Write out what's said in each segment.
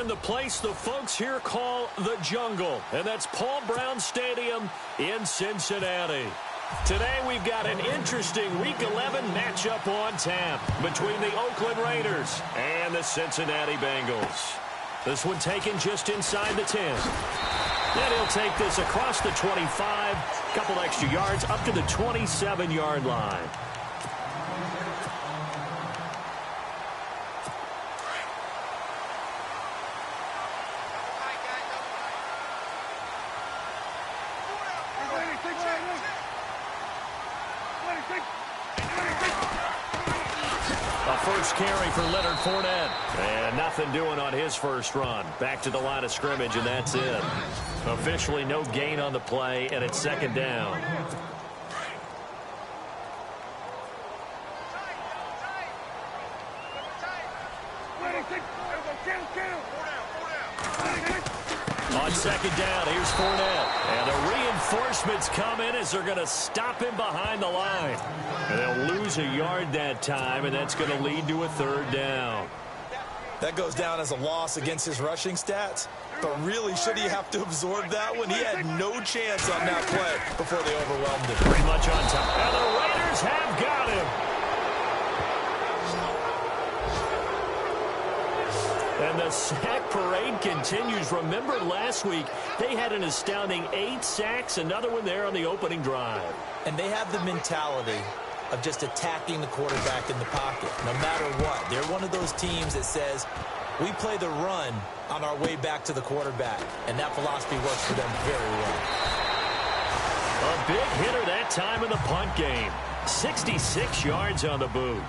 in the place the folks here call the Jungle, and that's Paul Brown Stadium in Cincinnati. Today we've got an interesting Week 11 matchup on tap between the Oakland Raiders and the Cincinnati Bengals. This one taken just inside the 10. Then he'll take this across the 25, couple extra yards up to the 27-yard line. First carry for Leonard Fournette. And nothing doing on his first run. Back to the line of scrimmage, and that's it. Officially no gain on the play, and it's second down. On second down, here's Fournette. And the reinforcements come in as they're going to stop him behind the line. And they'll lose a yard that time, and that's going to lead to a third down. That goes down as a loss against his rushing stats. But really, should he have to absorb that one? He had no chance on that play before they overwhelmed him. Pretty much on top. And the Raiders have got him. And the sack parade continues. Remember last week, they had an astounding 8 sacks, another one there on the opening drive. And they have the mentality of just attacking the quarterback in the pocket, no matter what. They're one of those teams that says, we play the run on our way back to the quarterback. And that philosophy works for them very well. A big hitter that time in the punt game. 66 yards on the boot.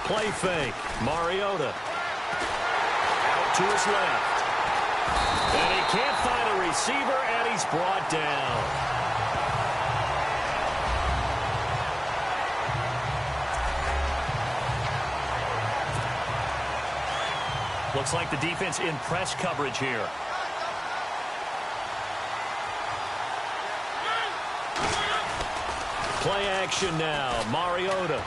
Play fake. Mariota. Out to his left. And he can't find a receiver, and he's brought down. Looks like the defense in press coverage here. Play action now. Mariota.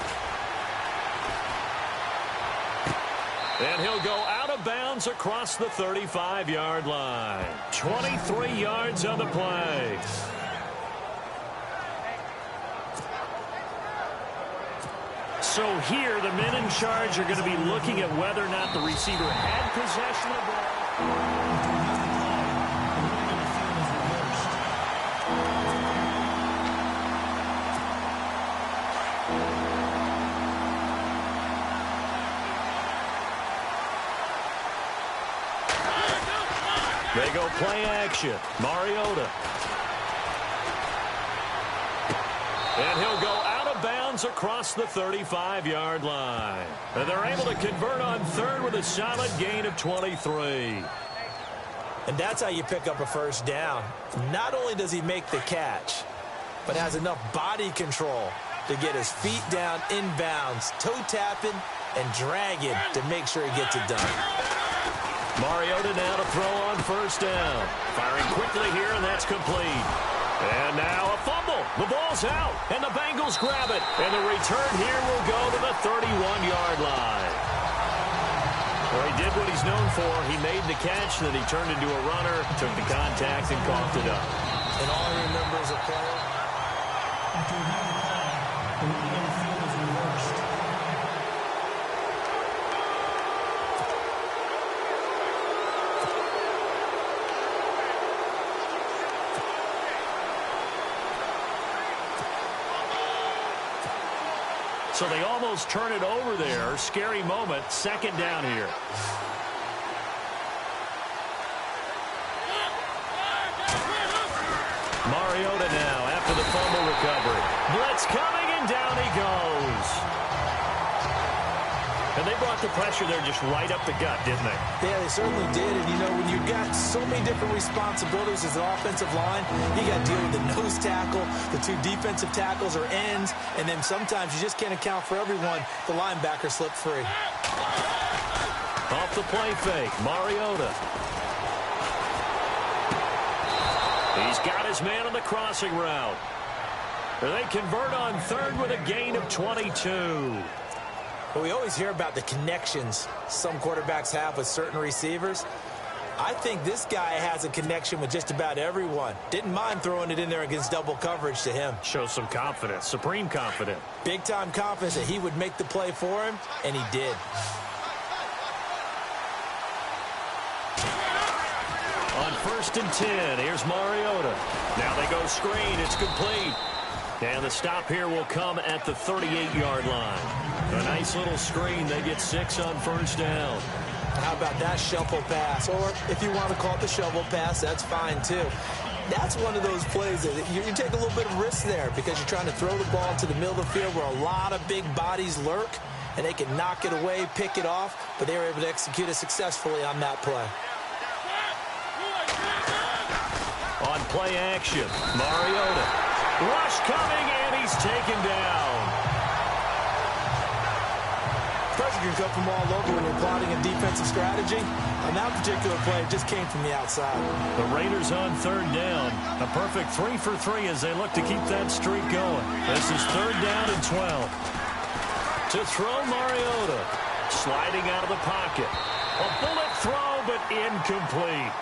And he'll go out of bounds across the 35-yard line. 23 yards on the play. So here, the men in charge are going to be looking at whether or not the receiver had possession of the ball. They go play action. Mariota. And he'll go out of bounds across the 35-yard line. And they're able to convert on third with a solid gain of 23. And that's how you pick up a first down. Not only does he make the catch, but has enough body control to get his feet down inbounds, toe tapping and dragging to make sure he gets it done. Mariota now to throw on first down. Firing quickly here, and that's complete. And now a fumble. The ball's out, and the Bengals grab it. And the return here will go to the 31-yard line. Well, he did what he's known for. He made the catch, then he turned into a runner, took the contact, and coughed it up. And all he remembers a player. After he had the ball, the lead on the field is reversed. So they almost turn it over there. Scary moment. Second down here. Mariota now after the fumble recovery. Blitz coming, and down he goes. And they brought the pressure there just right up the gut, didn't they? Yeah, they certainly did. And, you know, when you've got so many different responsibilities as an offensive line, you got to deal with the nose tackle, the two defensive tackles or ends, and then sometimes you just can't account for everyone. The linebacker slipped free. Off the play fake, Mariota. He's got his man on the crossing route. They convert on third with a gain of 22. Well, we always hear about the connections some quarterbacks have with certain receivers. I think this guy has a connection with just about everyone. Didn't mind throwing it in there against double coverage to him. Shows some confidence, supreme confidence. Big-time confidence that he would make the play for him, and he did. On 1st and 10, here's Mariota. Now they go screen. It's complete. And the stop here will come at the 38-yard line. A nice little screen. They get 6 on 1st down. How about that shuffle pass? Or if you want to call it the shovel pass, that's fine too. That's one of those plays that you take a little bit of risk there because you're trying to throw the ball to the middle of the field where a lot of big bodies lurk, and they can knock it away, pick it off, but they were able to execute it successfully on that play. On play action, Mariota. Rush coming, and he's taken down. Pressure can come from all over when you're plotting a defensive strategy. On that particular play, it just came from the outside. The Raiders on 3rd down. A perfect 3 for 3 as they look to keep that streak going. This is 3rd down and 12. To throw, Mariota. Sliding out of the pocket. A bullet throw, but incomplete.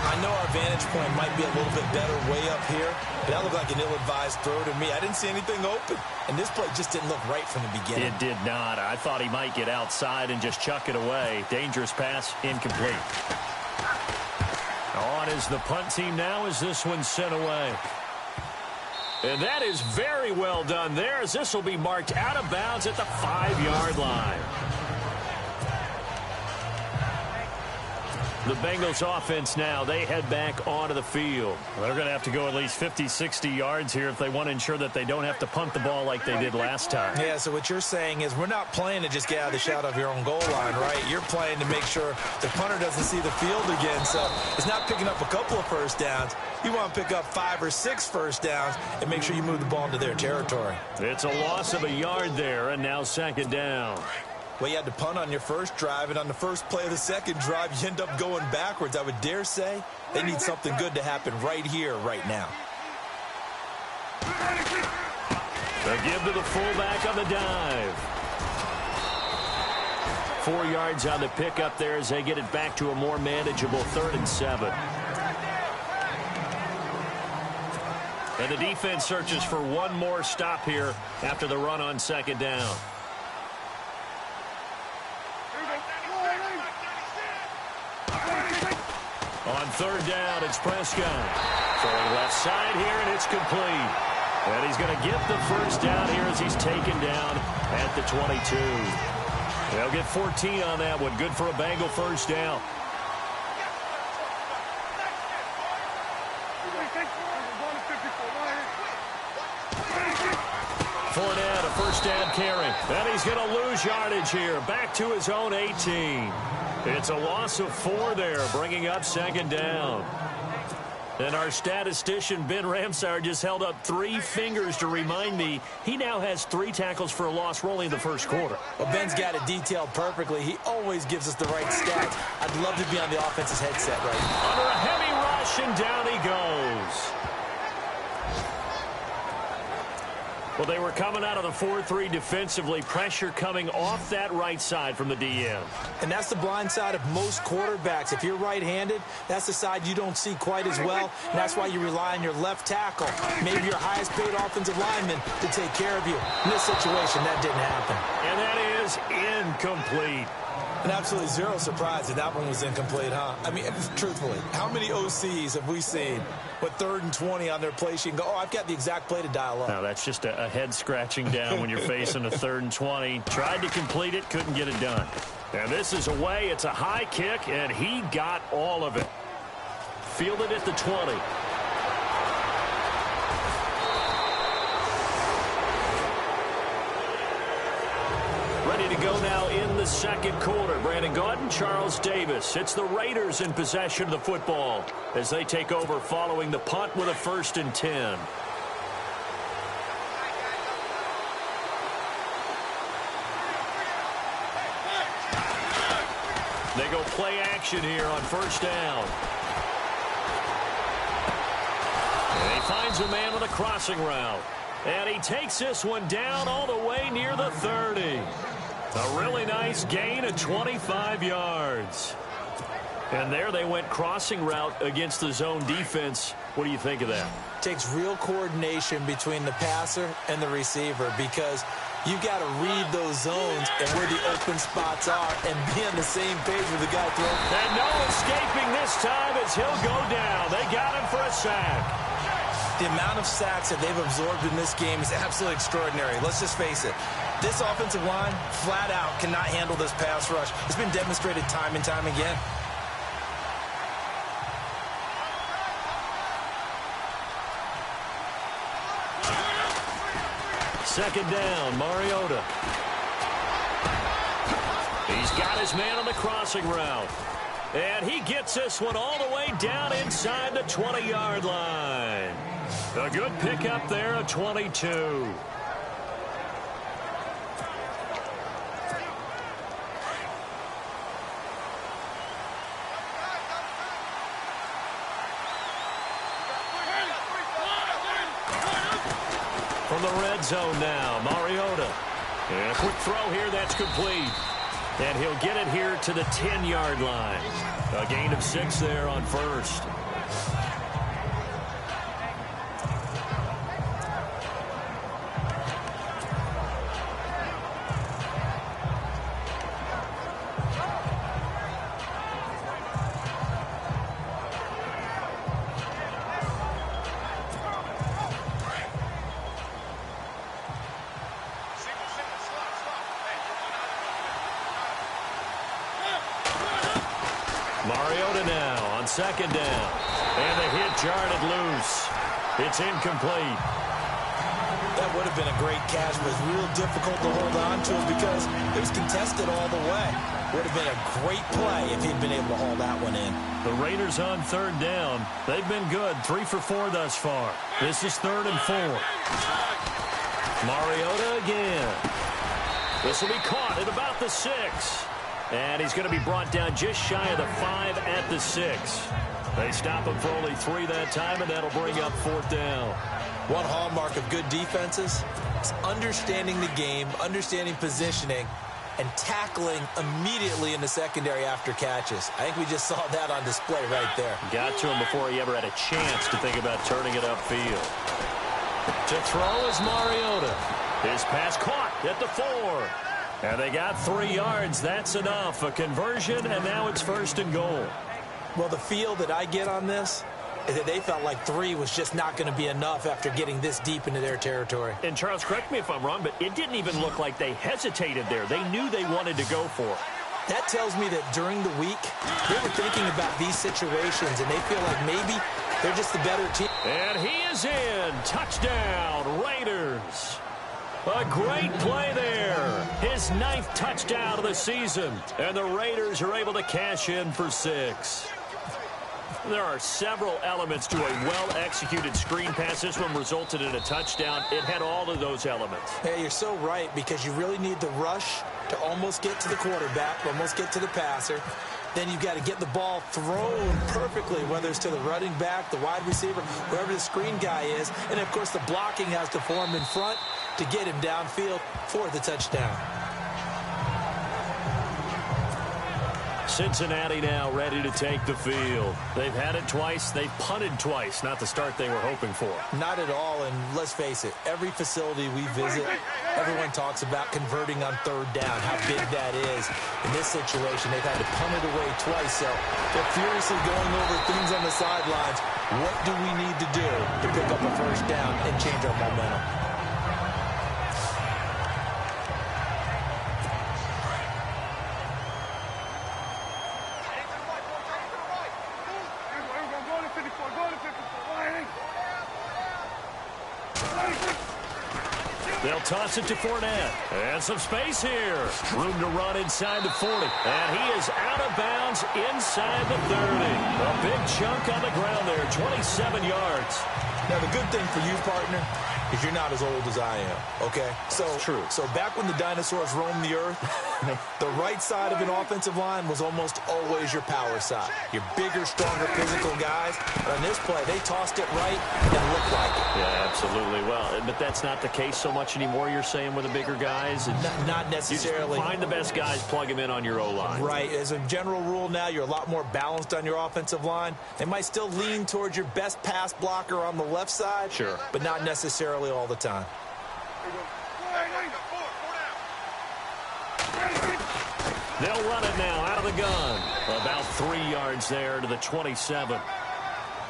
I know our vantage point might be a little bit better way up here, but that looked like an ill-advised throw to me. I didn't see anything open, and this play just didn't look right from the beginning. It did not. I thought he might get outside and just chuck it away. Dangerous pass, incomplete. On is the punt team now as this one's sent away. And that is very well done there as this will be marked out of bounds at the 5-yard line. The Bengals offense now, they head back onto the field. They're going to have to go at least 50, 60 yards here if they want to ensure that they don't have to punt the ball like they did last time. Yeah, so what you're saying is we're not playing to just get out of the shadow of your own goal line, right? You're playing to make sure the punter doesn't see the field again. So it's not picking up a couple of first downs. You want to pick up 5 or 6 first downs and make sure you move the ball into their territory. It's a loss of a yard there, and now 2nd down. Well, you had to punt on your first drive, and on the first play of the second drive, you end up going backwards. I would dare say they need something good to happen right here, right now. They give to the fullback on the dive. 4 yards on the pickup there as they get it back to a more manageable 3rd and 7. And the defense searches for one more stop here after the run on 2nd down. On 3rd down, it's Prescott. Throwing left side here, and it's complete. And he's going to get the first down here as he's taken down at the 22. They'll get 14 on that one. Good for a Bengal first down. Fournette, a first down carry. And he's going to lose yardage here. Back to his own 18. It's a loss of 4 there, bringing up 2nd down. And our statistician, Ben Ramsauer, just held up 3 fingers to remind me he now has 3 tackles for a loss rolling in the first quarter. Well, Ben's got it detailed perfectly. He always gives us the right stats. I'd love to be on the offense's headset right now. Under a heavy rush, and down he goes. Well, they were coming out of the 4-3 defensively. Pressure coming off that right side from the DM. And that's the blind side of most quarterbacks. If you're right-handed, that's the side you don't see quite as well. And that's why you rely on your left tackle, maybe your highest-paid offensive lineman, to take care of you. In this situation, that didn't happen. And that is incomplete. And absolutely zero surprise that that one was incomplete, huh? I mean, truthfully, how many OCs have we seen with 3rd and 20 on their play sheet and go, oh, I've got the exact play to dial up? No, that's just a head scratching down when you're facing a 3rd and 20. Tried to complete it, couldn't get it done. And this is away. It's a high kick, and he got all of it. Fielded at the 20. ready to go now in the second quarter. Brandon Gaudin, Charles Davis. It's the Raiders in possession of the football as they take over following the punt with a 1st and 10. They go play action here on 1st down. And he finds a man on a crossing route. And he takes this one down all the way near the 30. A really nice gain of 25 yards. And there they went crossing route against the zone defense. What do you think of that? Takes real coordination between the passer and the receiver because you've got to read those zones and where the open spots are and be on the same page with the guy throwing. And no escaping this time as he'll go down. They got him for a sack. The amount of sacks that they've absorbed in this game is absolutely extraordinary. Let's just face it. This offensive line, flat out, cannot handle this pass rush. It's been demonstrated time and time again. Second down, Mariota. He's got his man on the crossing route. And he gets this one all the way down inside the 20-yard line. A good pickup there of 22. From the red zone now, Mariota. And a quick throw here, that's complete. And he'll get it here to the 10-yard line. A gain of 6 there on 1st. Mariota now on 2nd down. And the hit jarred it loose. It's incomplete. That would have been a great catch, but it's real difficult to hold on to him because it was contested all the way. Would have been a great play if he'd been able to haul that one in. The Raiders on 3rd down. They've been good. 3 for 4 thus far. This is 3rd and 4. Mariota again. This will be caught at about the 6. And he's going to be brought down just shy of the 5 at the 6. They stop him for only 3 that time, and that'll bring up 4th down. One hallmark of good defenses is understanding the game, understanding positioning, and tackling immediately in the secondary after catches. I think we just saw that on display right there. Got to him before he ever had a chance to think about turning it upfield. To throw is Mariota. His pass caught at the 4. And they got 3 yards. That's enough. A conversion, and now it's 1st and goal. Well, the feel that I get on this is that they felt like 3 was just not going to be enough after getting this deep into their territory. And, Charles, correct me if I'm wrong, but it didn't even look like they hesitated there. They knew they wanted to go for it. That tells me that during the week, they were thinking about these situations, and they feel like maybe they're just the better team. And he is in. Touchdown, Raiders. A great play there. His 9th touchdown of the season. And the Raiders are able to cash in for 6. There are several elements to a well-executed screen pass. This one resulted in a touchdown. It had all of those elements. Hey, you're so right, because you really need the rush to almost get to the quarterback, almost get to the passer. Then you've got to get the ball thrown perfectly, whether it's to the running back, the wide receiver, whoever the screen guy is. And, of course, the blocking has to form in front to get him downfield for the touchdown. Cincinnati now ready to take the field. They've had it twice. They've punted twice. Not the start they were hoping for. Not at all, and let's face it, every facility we visit, everyone talks about converting on 3rd down, how big that is. In this situation, they've had to punt it away twice, so they're furiously going over things on the sidelines. What do we need to do to pick up a 1st down and change our momentum? They'll toss it to Fournette. And some space here. Room to run inside the 40. And he is out of bounds inside the 30. A big chunk on the ground there, 27 yards. Now, the good thing for you, partner, is you're not as old as I am, okay? That's true. So back when the dinosaurs roamed the earth, the right side of an offensive line was almost always your power side. Your bigger, stronger, physical guys. But on this play, they tossed it right and looked like it. Yeah, absolutely. Well, but that's not the case so much anymore, you're saying, with the bigger guys? Not necessarily. You just find the best guys, plug them in on your O-line. Right. As a general rule now, you're a lot more balanced on your offensive line. They might still lean towards your best pass blocker on the left side. Sure. But not necessarily all the time. They'll run it now out of the gun. About 3 yards there to the 27.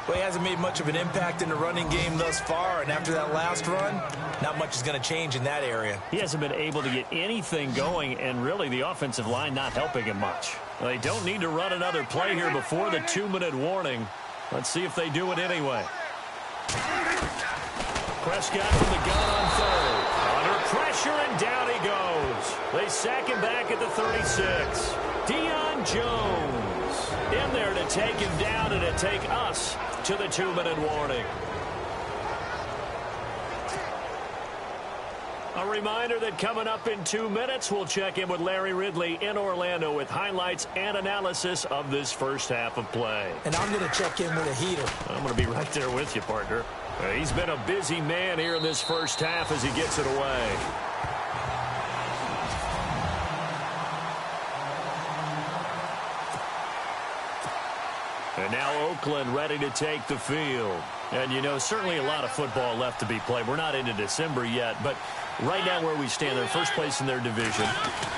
Well, he hasn't made much of an impact in the running game thus far, and after that last run, not much is going to change in that area. He hasn't been able to get anything going, and really the offensive line not helping him much. They don't need to run another play here before the 2-minute warning. Let's see if they do it anyway. Prescott from the gun on third. Under pressure, and down he goes. They sack him back at the 36. Deion Jones in there to take him down and to take us to the 2-minute warning. A reminder that coming up in 2 minutes, we'll check in with Larry Ridley in Orlando with highlights and analysis of this first half of play. And I'm going to check in with a heater. I'm going to be right there with you, partner. He's been a busy man here in this first half as he gets it away. And now Oakland ready to take the field. And, you know, certainly a lot of football left to be played. We're not into December yet, but right now where we stand, they're first place in their division.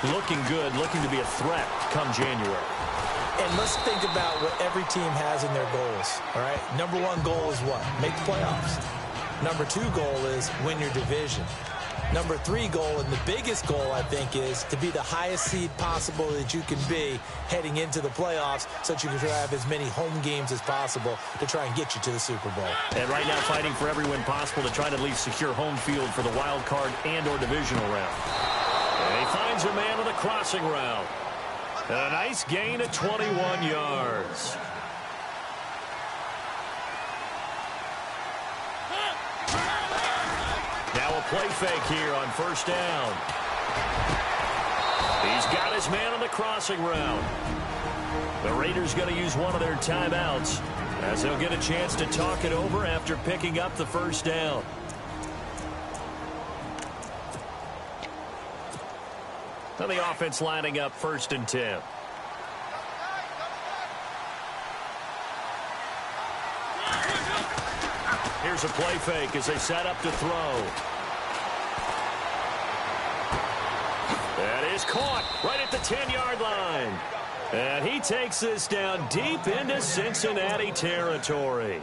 Looking good, looking to be a threat come January. And let's think about what every team has in their goals, all right? Number one goal is what? Make the playoffs. Number two goal is win your division. Number three goal, and the biggest goal, I think, is to be the highest seed possible that you can be heading into the playoffs so that you can have as many home games as possible to try and get you to the Super Bowl. And right now fighting for every win possible to try to at least secure home field for the wild card and or divisional round. And he finds a man on the crossing route. And a nice gain of 21 yards. Now a play fake here on first down. He's got his man on the crossing route. The Raiders going to use one of their timeouts as they'll get a chance to talk it over after picking up the first down. So the offense lining up 1st and 10. Here's a play fake as they set up to throw. That is caught right at the 10-yard line. And he takes this down deep into Cincinnati territory.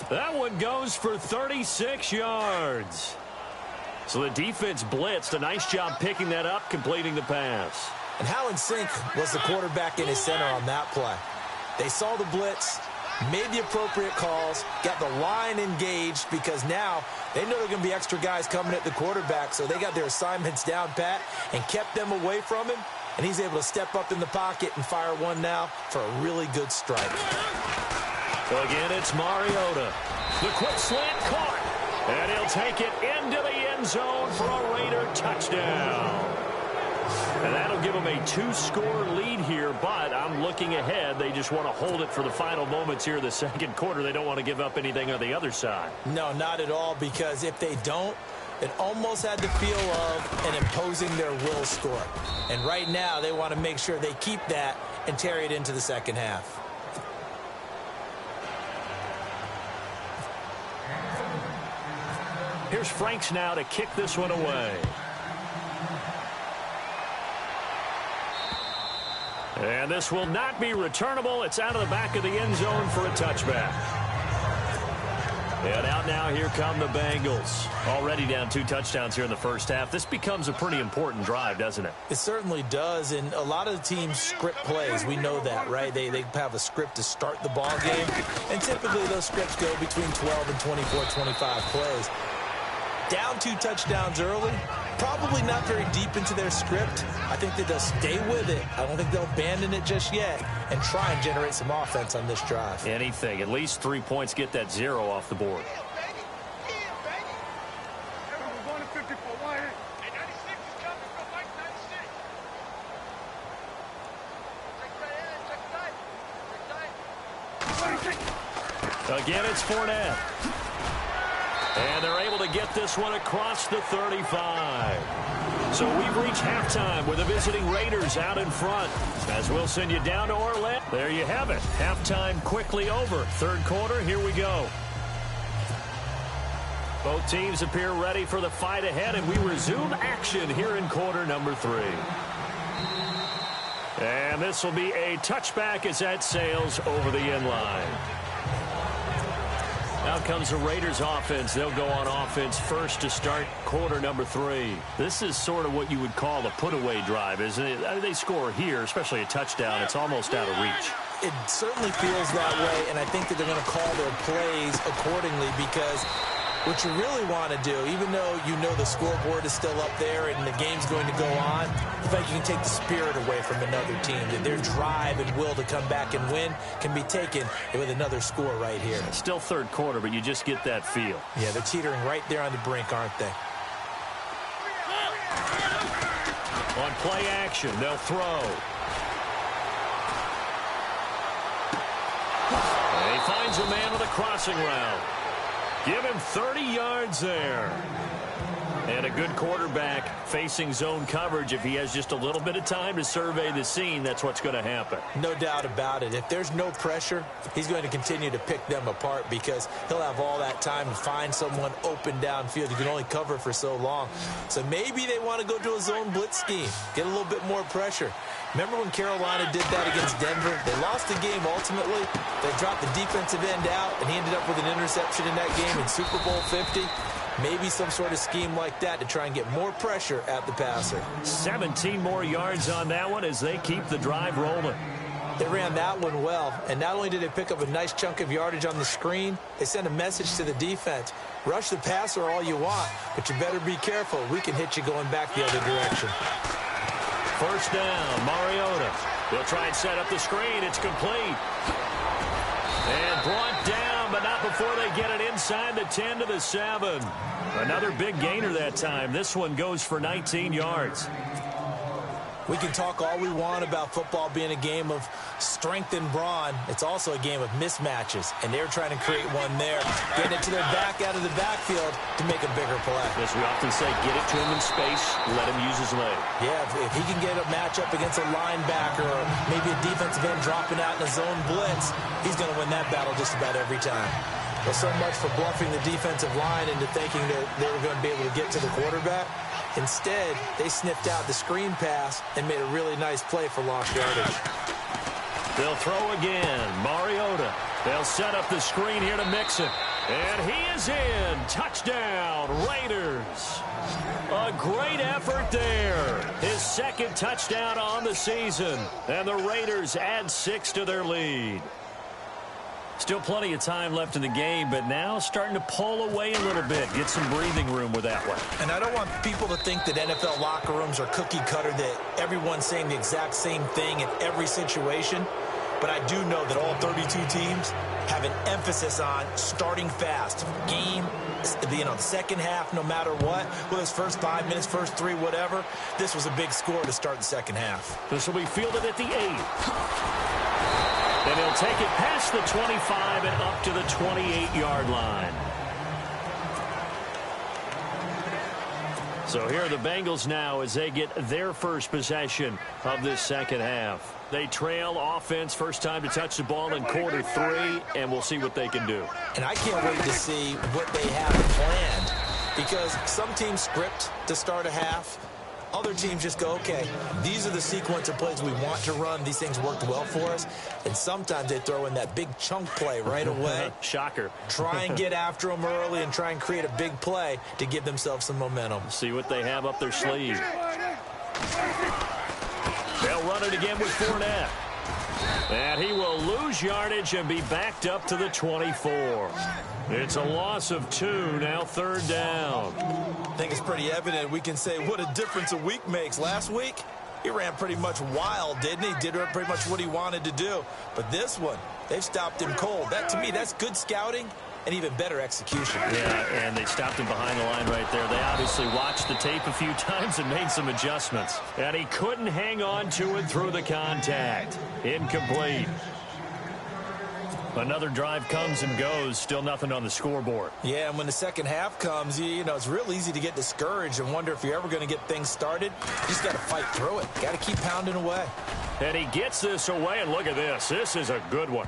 That one goes for 36 yards. So the defense blitzed. A nice job picking that up, completing the pass. And how in sync was the quarterback in his center on that play? They saw the blitz, made the appropriate calls, got the line engaged because now they know there are going to be extra guys coming at the quarterback, so they got their assignments down pat and kept them away from him, and he's able to step up in the pocket and fire one now for a really good strike. Again, it's Mariota. The quick slant caught, and he'll take it into the end zone for a Raider touchdown. And that'll give them a 2-score lead here, but I'm looking ahead. They just want to hold it for the final moments here of the second quarter. They don't want to give up anything on the other side. No, not at all, because if they don't, it almost had the feel of an imposing their will score. And right now, they want to make sure they keep that and carry it into the second half. Here's Franks now to kick this one away. And this will not be returnable. It's out of the back of the end zone for a touchback. And out now, here come the Bengals. Already down 2 touchdowns here in the first half. This becomes a pretty important drive, doesn't it? It certainly does, and a lot of the teams script plays. We know that, right? They have a script to start the ball game, and typically those scripts go between 12 and 24, 25 plays. Down 2 touchdowns early. Probably not very deep into their script. I think that they'll stay with it. I don't think they'll abandon it just yet and try and generate some offense on this drive. Anything. At least 3 points. Get that 0 off the board. Again, it's Fournette. And they're able to get this one across the 35. So we've reached halftime with the visiting Raiders out in front. As we'll send you down to Orlando. There you have it. Halftime quickly over. Third quarter, here we go. Both teams appear ready for the fight ahead, and we resume action here in quarter number 3. And this will be a touchback as that sails over the end line. Now comes the Raiders offense. They'll go on offense first to start quarter number 3. This is sort of what you would call a put-away drive, isn't it? I mean, they score here, especially a touchdown. It's almost out of reach. It certainly feels that way, and I think that they're going to call their plays accordingly because what you really want to do, even though you know the scoreboard is still up there and the game's going to go on, I think you can take the spirit away from another team. That their drive and will to come back and win can be taken with another score right here. It's still third quarter, but you just get that feel. Yeah, they're teetering right there on the brink, aren't they? On play action, they'll throw. And he finds a man with a crossing route. Give him 30 yards there. And a good quarterback facing zone coverage. If he has just a little bit of time to survey the scene, that's what's going to happen. No doubt about it. If there's no pressure, he's going to continue to pick them apart because he'll have all that time to find someone open downfield. You can only cover for so long. So maybe they want to go to a zone blitz scheme, get a little bit more pressure. Remember when Carolina did that against Denver? They lost the game ultimately. They dropped the defensive end out, and he ended up with an interception in that game in Super Bowl 50. Maybe some sort of scheme like that to try and get more pressure at the passer. 17 more yards on that one as they keep the drive rolling. They ran that one well, and not only did they pick up a nice chunk of yardage on the screen, they sent a message to the defense. Rush the passer all you want, but you better be careful. We can hit you going back the other direction. First down, Mariota. They'll try and set up the screen. It's complete. And brought down, but not before they get it inside the 10 to the 7. Another big gainer that time. This one goes for 19 yards. We can talk all we want about football being a game of strength and brawn. It's also a game of mismatches, and they're trying to create one there, getting it to their back out of the backfield to make a bigger play. As we often say, get it to him in space, let him use his leg. Yeah, if he can get a matchup against a linebacker or maybe a defensive end dropping out in a zone blitz, he's going to win that battle just about every time. Well, so much for bluffing the defensive line into thinking that they were going to be able to get to the quarterback. Instead, they sniffed out the screen pass and made a really nice play for lost yardage. They'll throw again. Mariota. They'll set up the screen here to mix it. And he is in. Touchdown, Raiders. A great effort there. His second touchdown on the season. And the Raiders add 6 to their lead. Still plenty of time left in the game, but now starting to pull away a little bit. Get some breathing room with that one. And I don't want people to think that NFL locker rooms are cookie cutter, that everyone's saying the exact same thing in every situation. But I do know that all 32 teams have an emphasis on starting fast. Game, the second half, no matter what. Whether it's first 5 minutes, first 3, whatever. This was a big score to start the second half. This will be fielded at the 8. And he'll take it past the 25 and up to the 28-yard line. So here are the Bengals now as they get their first possession of this second half. They trail offense, first time to touch the ball in quarter 3, and we'll see what they can do. And I can't wait to see what they have planned, because some teams script to start a half. Other teams just go, okay, these are the sequence of plays we want to run. These things worked well for us. And sometimes they throw in that big chunk play right away. Shocker. Try and get after them early and try and create a big play to give themselves some momentum. See what they have up their sleeve. They'll run it again with Fournette. And he will lose yardage and be backed up to the 24. It's a loss of 2, now 3rd down. I think it's pretty evident. We can say what a difference a week makes. Last week, he ran pretty much wild, didn't he? Did pretty much what he wanted to do. But this one, they've stopped him cold. That, to me, that's good scouting and even better execution. Yeah, and they stopped him behind the line right there. They obviously watched the tape a few times and made some adjustments. And he couldn't hang on to it through the contact. Incomplete. Another drive comes and goes. Still nothing on the scoreboard. Yeah, and when the second half comes, you know, it's real easy to get discouraged and wonder if you're ever going to get things started. You just got to fight through it. Got to keep pounding away. And he gets this away, and look at this. This is a good one.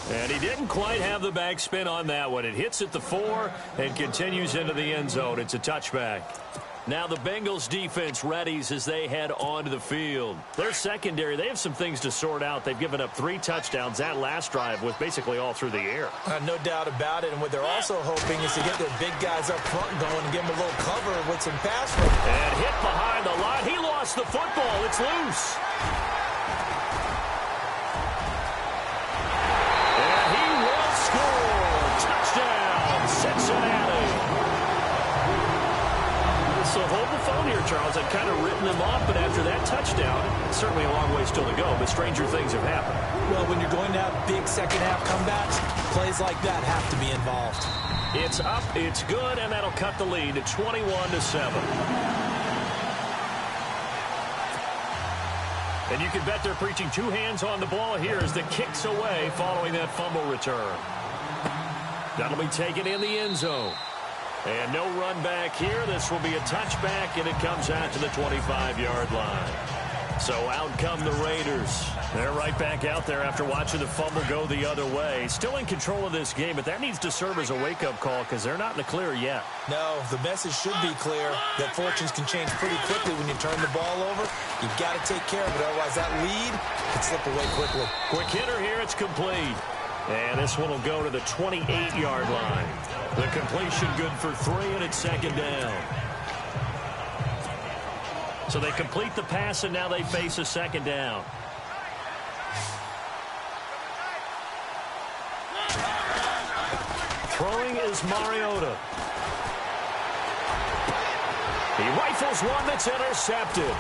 And he didn't quite have the backspin on that one. It hits at the 4 and continues into the end zone. It's a touchback. Now the Bengals defense readies as they head onto the field. Their secondary, they have some things to sort out. They've given up 3 touchdowns. That last drive was basically all through the air. No doubt about it. And what they're also hoping is to get their big guys up front going and give them a little cover with some pass rush. And hit behind the line. He lost the football. It's loose. And he will score. Touchdown, Cincinnati. So hold the phone here, Charles. I've kind of written them off, but after that touchdown, certainly a long way still to go, but stranger things have happened. Well, when you're going to have big second-half comebacks, plays like that have to be involved. It's up, it's good, and that'll cut the lead to 21-7. And you can bet they're preaching 2 hands on the ball here as the kick's away following that fumble return. That'll be taken in the end zone. And no run back here. This will be a touchback, and it comes out to the 25-yard line. So out come the Raiders. They're right back out there after watching the fumble go the other way. Still in control of this game, but that needs to serve as a wake-up call because they're not in the clear yet. No, the message should be clear that fortunes can change pretty quickly when you turn the ball over. You've got to take care of it, otherwise that lead can slip away quickly. Quick hitter here, it's complete. And this one will go to the 28-yard line. The completion good for 3, and it's 2nd down. So they complete the pass, and now they face a 2nd down. Throwing is Mariota. He rifles one that's intercepted.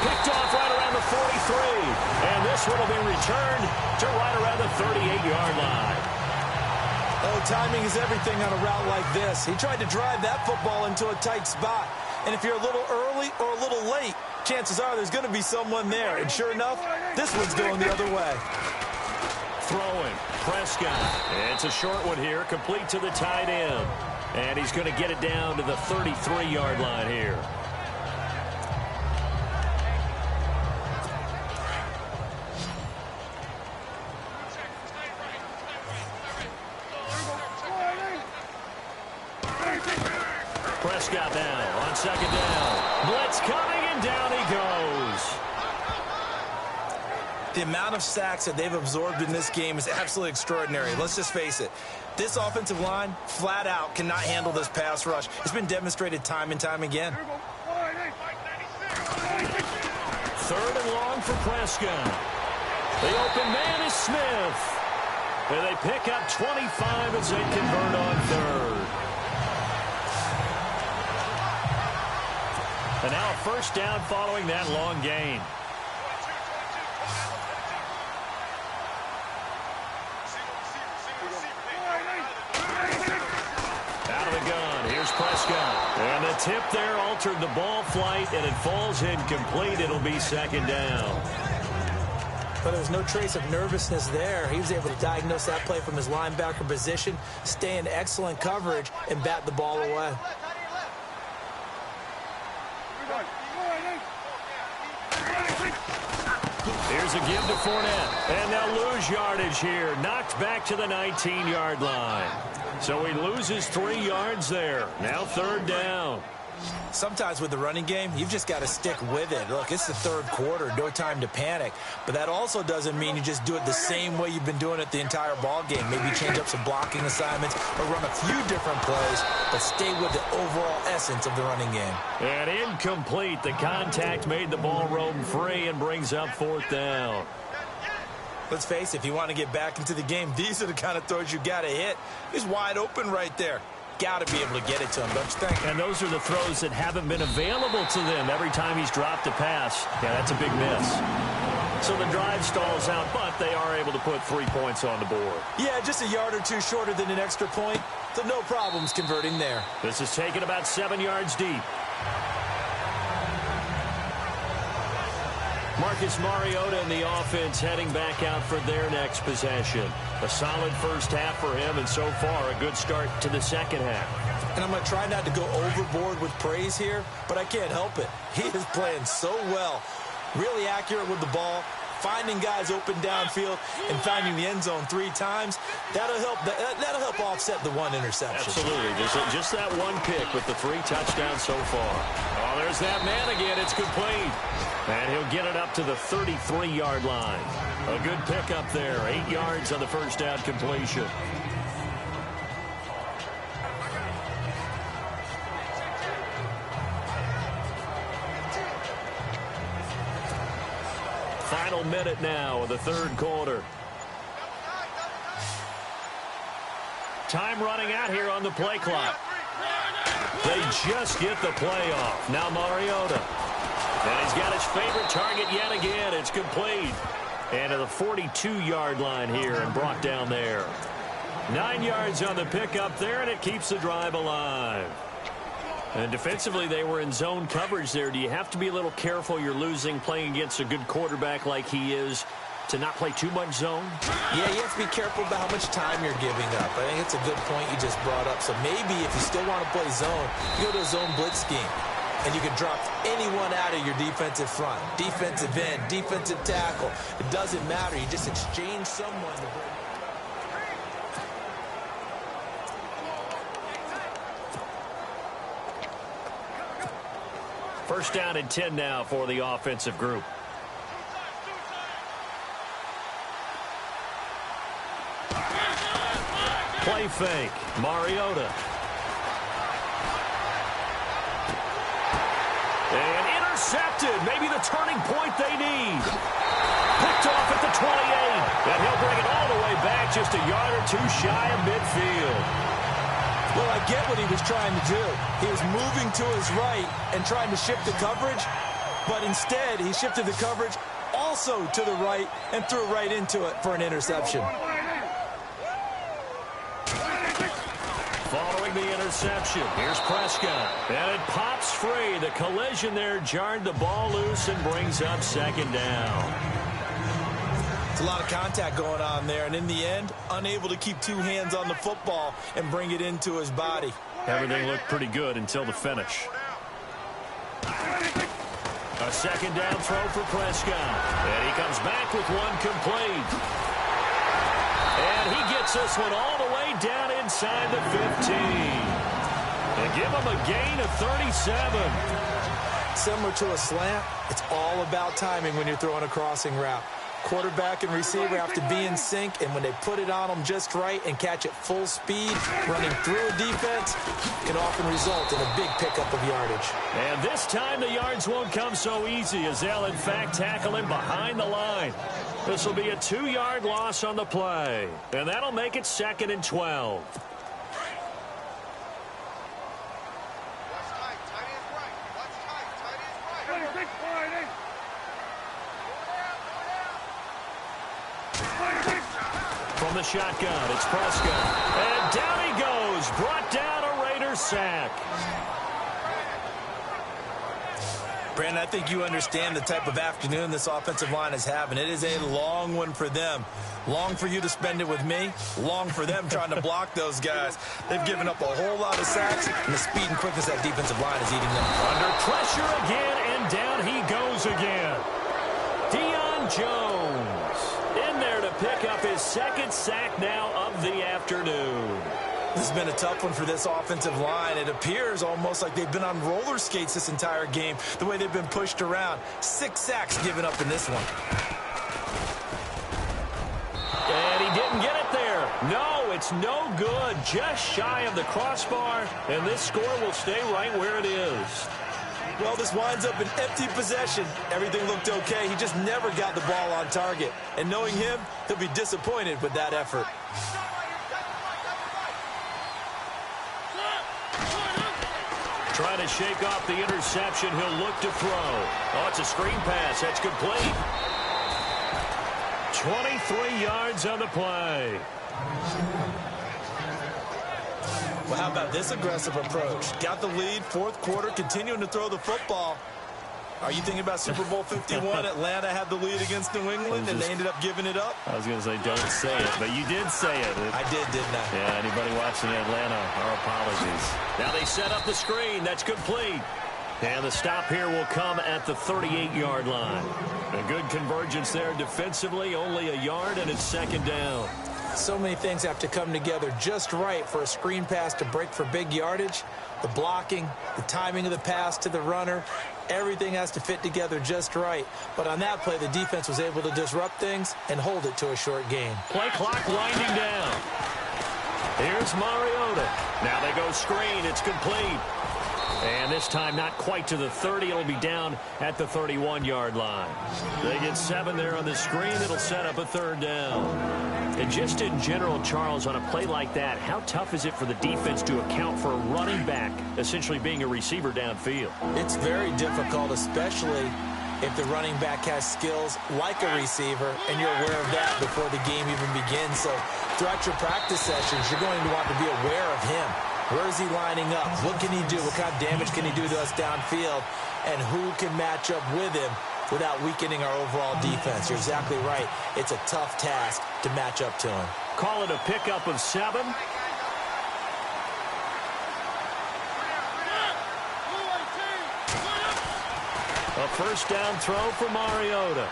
Picked off right around the 43. And this one will be returned to right around the 38-yard line. Oh, timing is everything on a route like this. He tried to drive that football into a tight spot. And if you're a little early or a little late, chances are there's going to be someone there. And sure enough, this one's going the other way. Throwing, Prescott. It's a short one here, complete to the tight end. And he's going to get it down to the 33-yard line here. Prescott now on 2nd down. Blitz coming, and down he goes. The amount of sacks that they've absorbed in this game is absolutely extraordinary. Let's just face it. This offensive line, flat out, cannot handle this pass rush. It's been demonstrated time and time again. 3rd and long for Prescott. The open man is Smith. And they pick up 25 as they convert on 3rd. And now a 1st down following that long gain. Out of the gun, here's Prescott. And the tip there altered the ball flight, and it falls incomplete. It'll be 2nd down. But there was no trace of nervousness there. He was able to diagnose that play from his linebacker position, stay in excellent coverage, and bat the ball away. Here's a give to Fournette. And they'll lose yardage here. Knocked back to the 19-yard line. So he loses 3 yards there. Now 3rd down. Sometimes with the running game, you've just got to stick with it. Look, it's the third quarter, no time to panic. But that also doesn't mean you just do it the same way you've been doing it the entire ball game. Maybe change up some blocking assignments or run a few different plays, but stay with the overall essence of the running game. And incomplete. The contact made the ball roam free and brings up fourth down. Let's face it, if you want to get back into the game, these are the kind of throws you got to hit. He's wide open right there. Got to be able to get it to him, don't you think? And those are the throws that haven't been available to them every time he's dropped a pass. Yeah, that's a big miss. So the drive stalls out, but they are able to put 3 points on the board. Yeah, just a yard or two shorter than an extra point, so no problems converting there. This is taken about 7 yards deep. Marcus Mariota and the offense heading back out for their next possession. A solid first half for him, and so far a good start to the second half. And I'm going to try not to go overboard with praise here, but I can't help it. He is playing so well. Really accurate with the ball, finding guys open downfield, and finding the end zone 3 times. That'll help offset the 1 interception. Absolutely. Just that one pick with the 3 touchdowns so far. Oh, there's that man again. It's complete. And he'll get it up to the 33-yard line. A good pickup there. 8 yards on the first down completion. Final minute now of the third quarter. Time running out here on the play clock. They just get the play off. Now Mariota. And he's got his favorite target yet again. It's complete. And to the 42-yard line here and brought down there. 9 yards on the pickup there, and it keeps the drive alive. And defensively, they were in zone coverage there. Do you have to be a little careful you're losing playing against a good quarterback like he is to not play too much zone? Yeah, you have to be careful about how much time you're giving up. I think it's a good point you just brought up. So maybe if you still want to play zone, you go to a zone blitz scheme. And you can drop anyone out of your defensive front. Defensive end, defensive tackle. It doesn't matter. You just exchange someone to bring. First down and 10 now for the offensive group. Play fake. Mariota. And intercepted. Maybe the turning point they need. Picked off at the 28. And he'll bring it all the way back just a yard or 2 shy of midfield. Well, I get what he was trying to do. He was moving to his right and trying to shift the coverage, but instead he shifted the coverage also to the right and threw right into it for an interception. Following the interception, here's Prescott. And it pops free. The collision there jarred the ball loose and brings up second down. It's a lot of contact going on there, and in the end, unable to keep 2 hands on the football and bring it into his body. Everything looked pretty good until the finish. A second down throw for Prescott. And he comes back with one complete. And he gets this one all the way down inside the 15. And give him a gain of 37. Similar to a slant, it's all about timing when you're throwing a crossing route. Quarterback and receiver have to be in sync, and when they put it on them just right and catch it full speed, running through a defense can often result in a big pickup of yardage. And this time the yards won't come so easy as they'll, in fact, tackle him behind the line. This will be a 2-yard loss on the play, and that'll make it 2nd and 12. From the shotgun, it's Prescott. And down he goes. Brought down a Raider sack. Brandon, I think you understand the type of afternoon this offensive line is having. It is a long one for them. Long for you to spend it with me. Long for them trying to block those guys. They've given up a whole lot of sacks, and the speed and quickness that defensive line is eating them. Under pressure again, and down he goes again. Deion Jones in there to pick up his 2nd sack now of the afternoon. This has been a tough one for this offensive line. It appears almost like they've been on roller skates this entire game, the way they've been pushed around. 6 sacks given up in this one. And he didn't get it there. No, it's no good. Just shy of the crossbar, and this score will stay right where it is. Well, this winds up an empty possession. Everything looked okay. He just never got the ball on target. And knowing him, he'll be disappointed with that effort. Trying to shake off the interception. He'll look to throw. Oh, it's a screen pass. That's complete. 23 yards on the play. Well, how about this aggressive approach? Got the lead, fourth quarter, continuing to throw the football. Are you thinking about Super Bowl 51? Atlanta had the lead against New England, and they ended up giving it up? I was going to say, don't say it, but you did say it. I did, didn't I? Yeah, anybody watching Atlanta, our apologies. Now they set up the screen. That's complete. And the stop here will come at the 38-yard line. A good convergence there defensively, only a yard, and it's second down. So many things have to come together just right for a screen pass to break for big yardage. The blocking, the timing of the pass to the runner, everything has to fit together just right. But on that play, the defense was able to disrupt things and hold it to a short gain. Play clock winding down. Here's Mariota. Now they go screen. It's complete. And this time not quite to the 30. It'll be down at the 31-yard line. They get 7 there on the screen. It'll set up a third down. And just in general, Charles, on a play like that, how tough is it for the defense to account for a running back essentially being a receiver downfield? It's very difficult, especially if the running back has skills like a receiver, and you're aware of that before the game even begins. So throughout your practice sessions, you're going to want to be aware of him. Where is he lining up? What can he do? What kind of damage can he do to us downfield? And who can match up with him without weakening our overall defense? You're exactly right. It's a tough task to match up to him. Call it a pickup of 7. A first down throw for Mariota.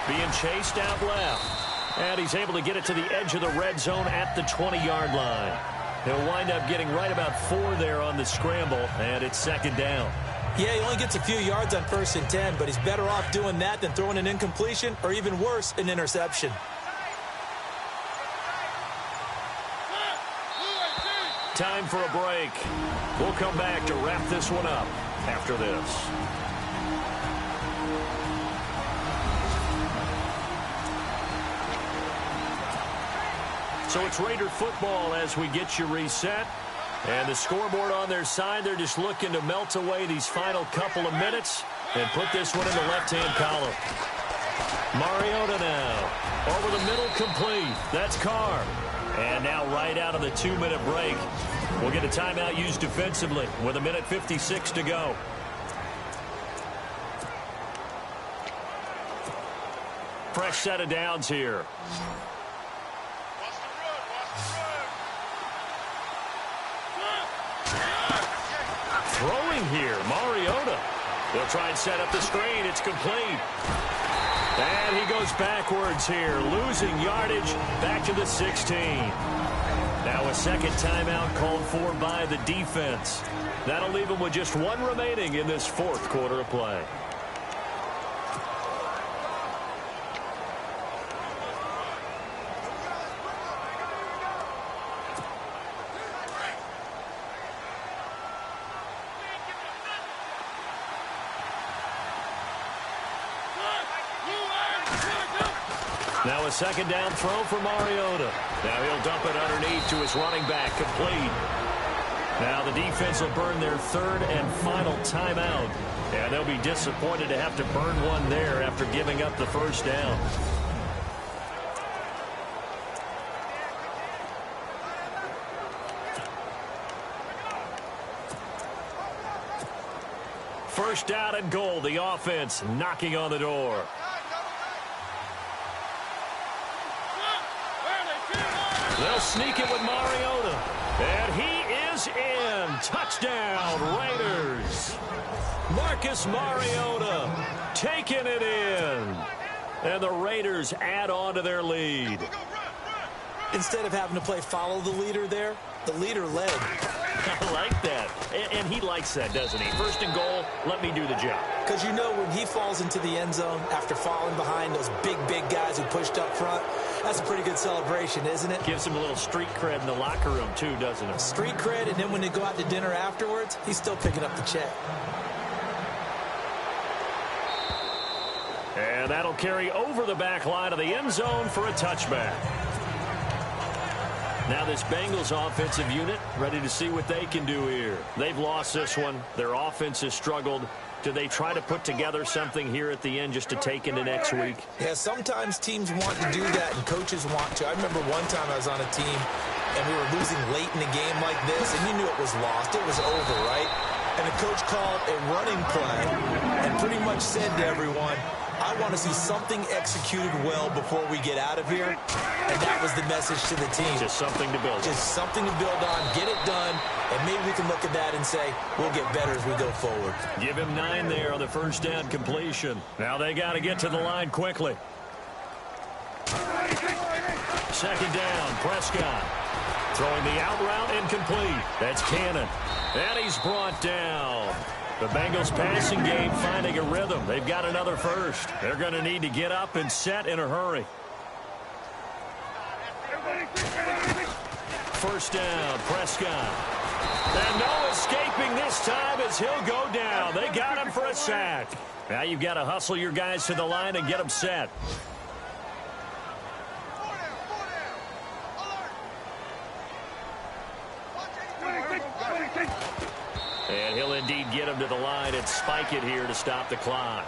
Being chased out left. And he's able to get it to the edge of the red zone at the 20-yard line. He'll wind up getting right about 4 there on the scramble, and it's second down. Yeah, he only gets a few yards on 1st and 10, but he's better off doing that than throwing an incompletion or even worse, an interception. Time for a break. We'll come back to wrap this one up after this. So it's Raider football as we get you reset. And the scoreboard on their side, they're just looking to melt away these final couple of minutes and put this one in the left-hand column. Mariota now. Over the middle, complete. That's Carr. And now right out of the 2-minute break, we'll get a timeout used defensively with 1:56 to go. Fresh set of downs here. Throwing here, Mariota. They'll try and set up the screen. It's complete. And he goes backwards here, losing yardage back to the 16. Now a second timeout called for by the defense. That'll leave him with just 1 remaining in this 4th quarter of play. Now a second down throw for Mariota. Now he'll dump it underneath to his running back, complete. Now the defense will burn their 3rd and final timeout. And they'll be disappointed to have to burn one there after giving up the first down. First down and goal, the offense knocking on the door. They'll sneak it with Mariota. And he is in. Touchdown, Raiders. Marcus Mariota taking it in. And the Raiders add on to their lead. Instead of having to play follow the leader there, the leader led. I like that. And he likes that, doesn't he? First and goal, let me do the job. Because you know when he falls into the end zone after falling behind those big guys who pushed up front, that's a pretty good celebration, isn't it? Gives him a little street cred in the locker room, too, doesn't it? Street cred, and then when they go out to dinner afterwards, he's still picking up the check. And that'll carry over the back line of the end zone for a touchback. Now this Bengals offensive unit ready to see what they can do here. They've lost this one. Their offense has struggled. Do they try to put together something here at the end just to take into next week? Yeah, sometimes teams want to do that and coaches want to. I remember one time I was on a team and we were losing late in a game like this, and you knew it was lost. It was over, right? And the coach called a running play and pretty much said to everyone, I want to see something executed well before we get out of here. And that was the message to the team. Just something to build on. Just something to build on, get it done, and maybe we can look at that and say, we'll get better as we go forward. Give him 9 there on the first down completion. Now they got to get to the line quickly. Second down, Prescott. Throwing the out route incomplete. That's Cannon. And he's brought down. The Bengals passing game finding a rhythm. They've got another first. They're going to need to get up and set in a hurry. First down, Prescott. And no escaping this time as he'll go down. They got him for a sack. Now you've got to hustle your guys to the line and get them set. And he'll indeed get him to the line and spike it here to stop the clock.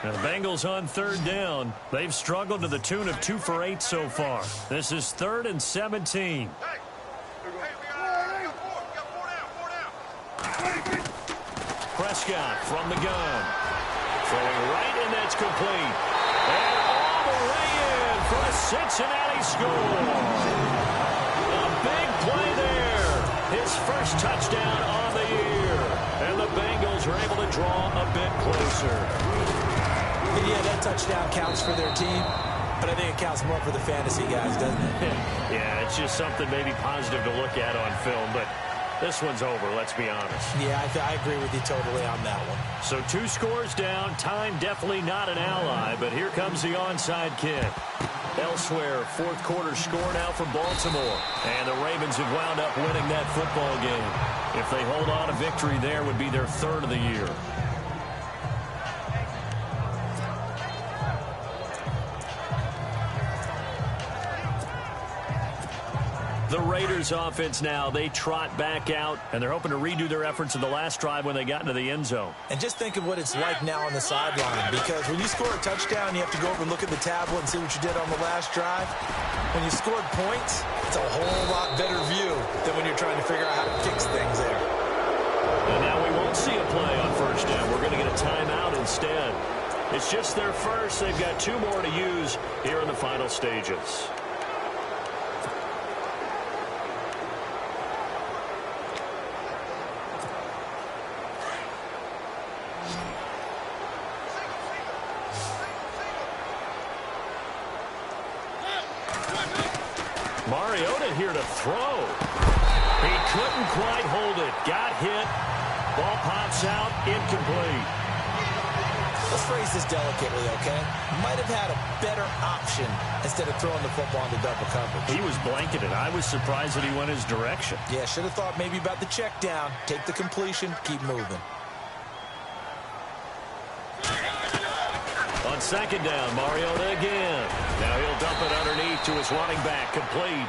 Now the Bengals on third down. They've struggled to the tune of 2 for 8 so far. This is 3rd and 17. Prescott from the gun. Throwing right, and that's complete. And all the way in for a Cincinnati score. A big play there. His first touchdown on the year. And the Bengals are able to draw a bit closer. And yeah, that touchdown counts for their team, but I think it counts more for the fantasy guys, doesn't it? Yeah, it's just something maybe positive to look at on film, but this one's over, let's be honest. Yeah, I agree with you totally on that one. So 2 scores down. Time definitely not an ally, but here comes the onside kick. Elsewhere, 4th quarter score now for Baltimore. And the Ravens have wound up winning that football game. If they hold on, a victory there would be their 3rd of the year. The Raiders offense now, they trot back out, and they're hoping to redo their efforts in the last drive when they got into the end zone. And just think of what it's like now on the sideline, because when you score a touchdown, you have to go over and look at the tablet and see what you did on the last drive. When you scored points, it's a whole lot better view than when you're trying to figure out how to fix things there. And now we won't see a play on first down. We're going to get a timeout instead. It's just their first. They've got 2 more to use here in the final stages. Mariota here to throw. He couldn't quite hold it. Got hit. Ball pops out. Incomplete. Let's phrase this delicately, okay? Might have had a better option instead of throwing the football into double coverage. He was blanketed. I was surprised that he went his direction. Yeah, should have thought maybe about the check down. Take the completion. Keep moving. On second down, Mariota again. Now he'll dump it underneath to his running back, complete.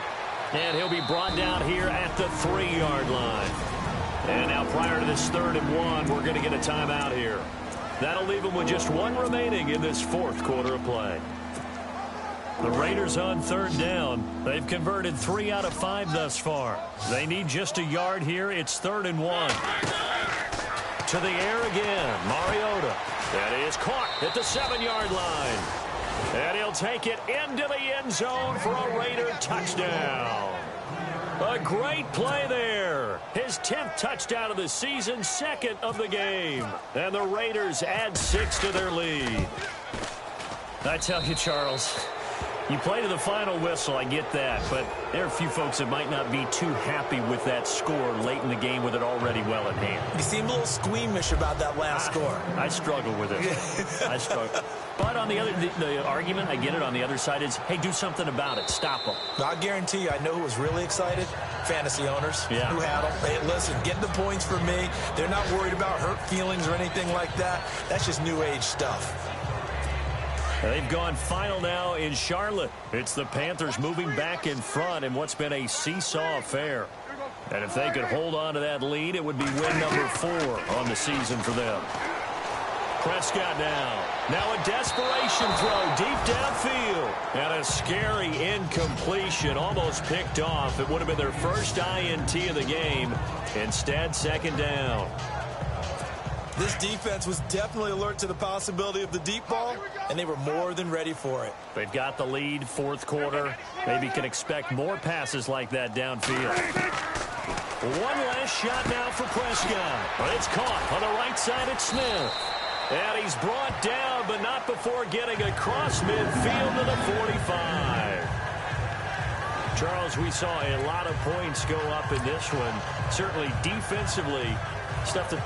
And he'll be brought down here at the 3-yard line. And now prior to this 3rd and 1, we're going to get a timeout here. That'll leave him with just 1 remaining in this 4th quarter of play. The Raiders on 3rd down. They've converted 3 out of 5 thus far. They need just a yard here. It's 3rd and 1. To the air again, Mariota. That is caught at the 7-yard line. And he'll take it into the end zone for a Raider touchdown. A great play there. His 10th touchdown of the season, second of the game. And the Raiders add 6 to their lead. I tell you, Charles, you play to the final whistle, I get that. But there are a few folks that might not be too happy with that score late in the game with it already well in hand. You seem a little squeamish about that last score. I struggle with it. I struggle. But on the other, the argument, I get it, on the other side is, hey, do something about it. Stop them. I guarantee you, I know who was really excited. Fantasy owners who had them. Hey, listen, get the points for me. They're not worried about hurt feelings or anything like that. That's just new age stuff. They've gone final now in Charlotte. It's the Panthers moving back in front in what's been a seesaw affair. And if they could hold on to that lead, it would be win number 4 on the season for them. Prescott now. Now a desperation throw deep downfield. And a scary incompletion, almost picked off. It would have been their first INT of the game. Instead, second down. This defense was definitely alert to the possibility of the deep ball, and they were more than ready for it. They've got the lead, fourth quarter. Maybe can expect more passes like that downfield. One last shot now for Prescott. But it's caught on the right side at Smith. And he's brought down, but not before getting across midfield to the 45. Charles, we saw a lot of points go up in this one. Certainly defensively, stuff that...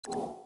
you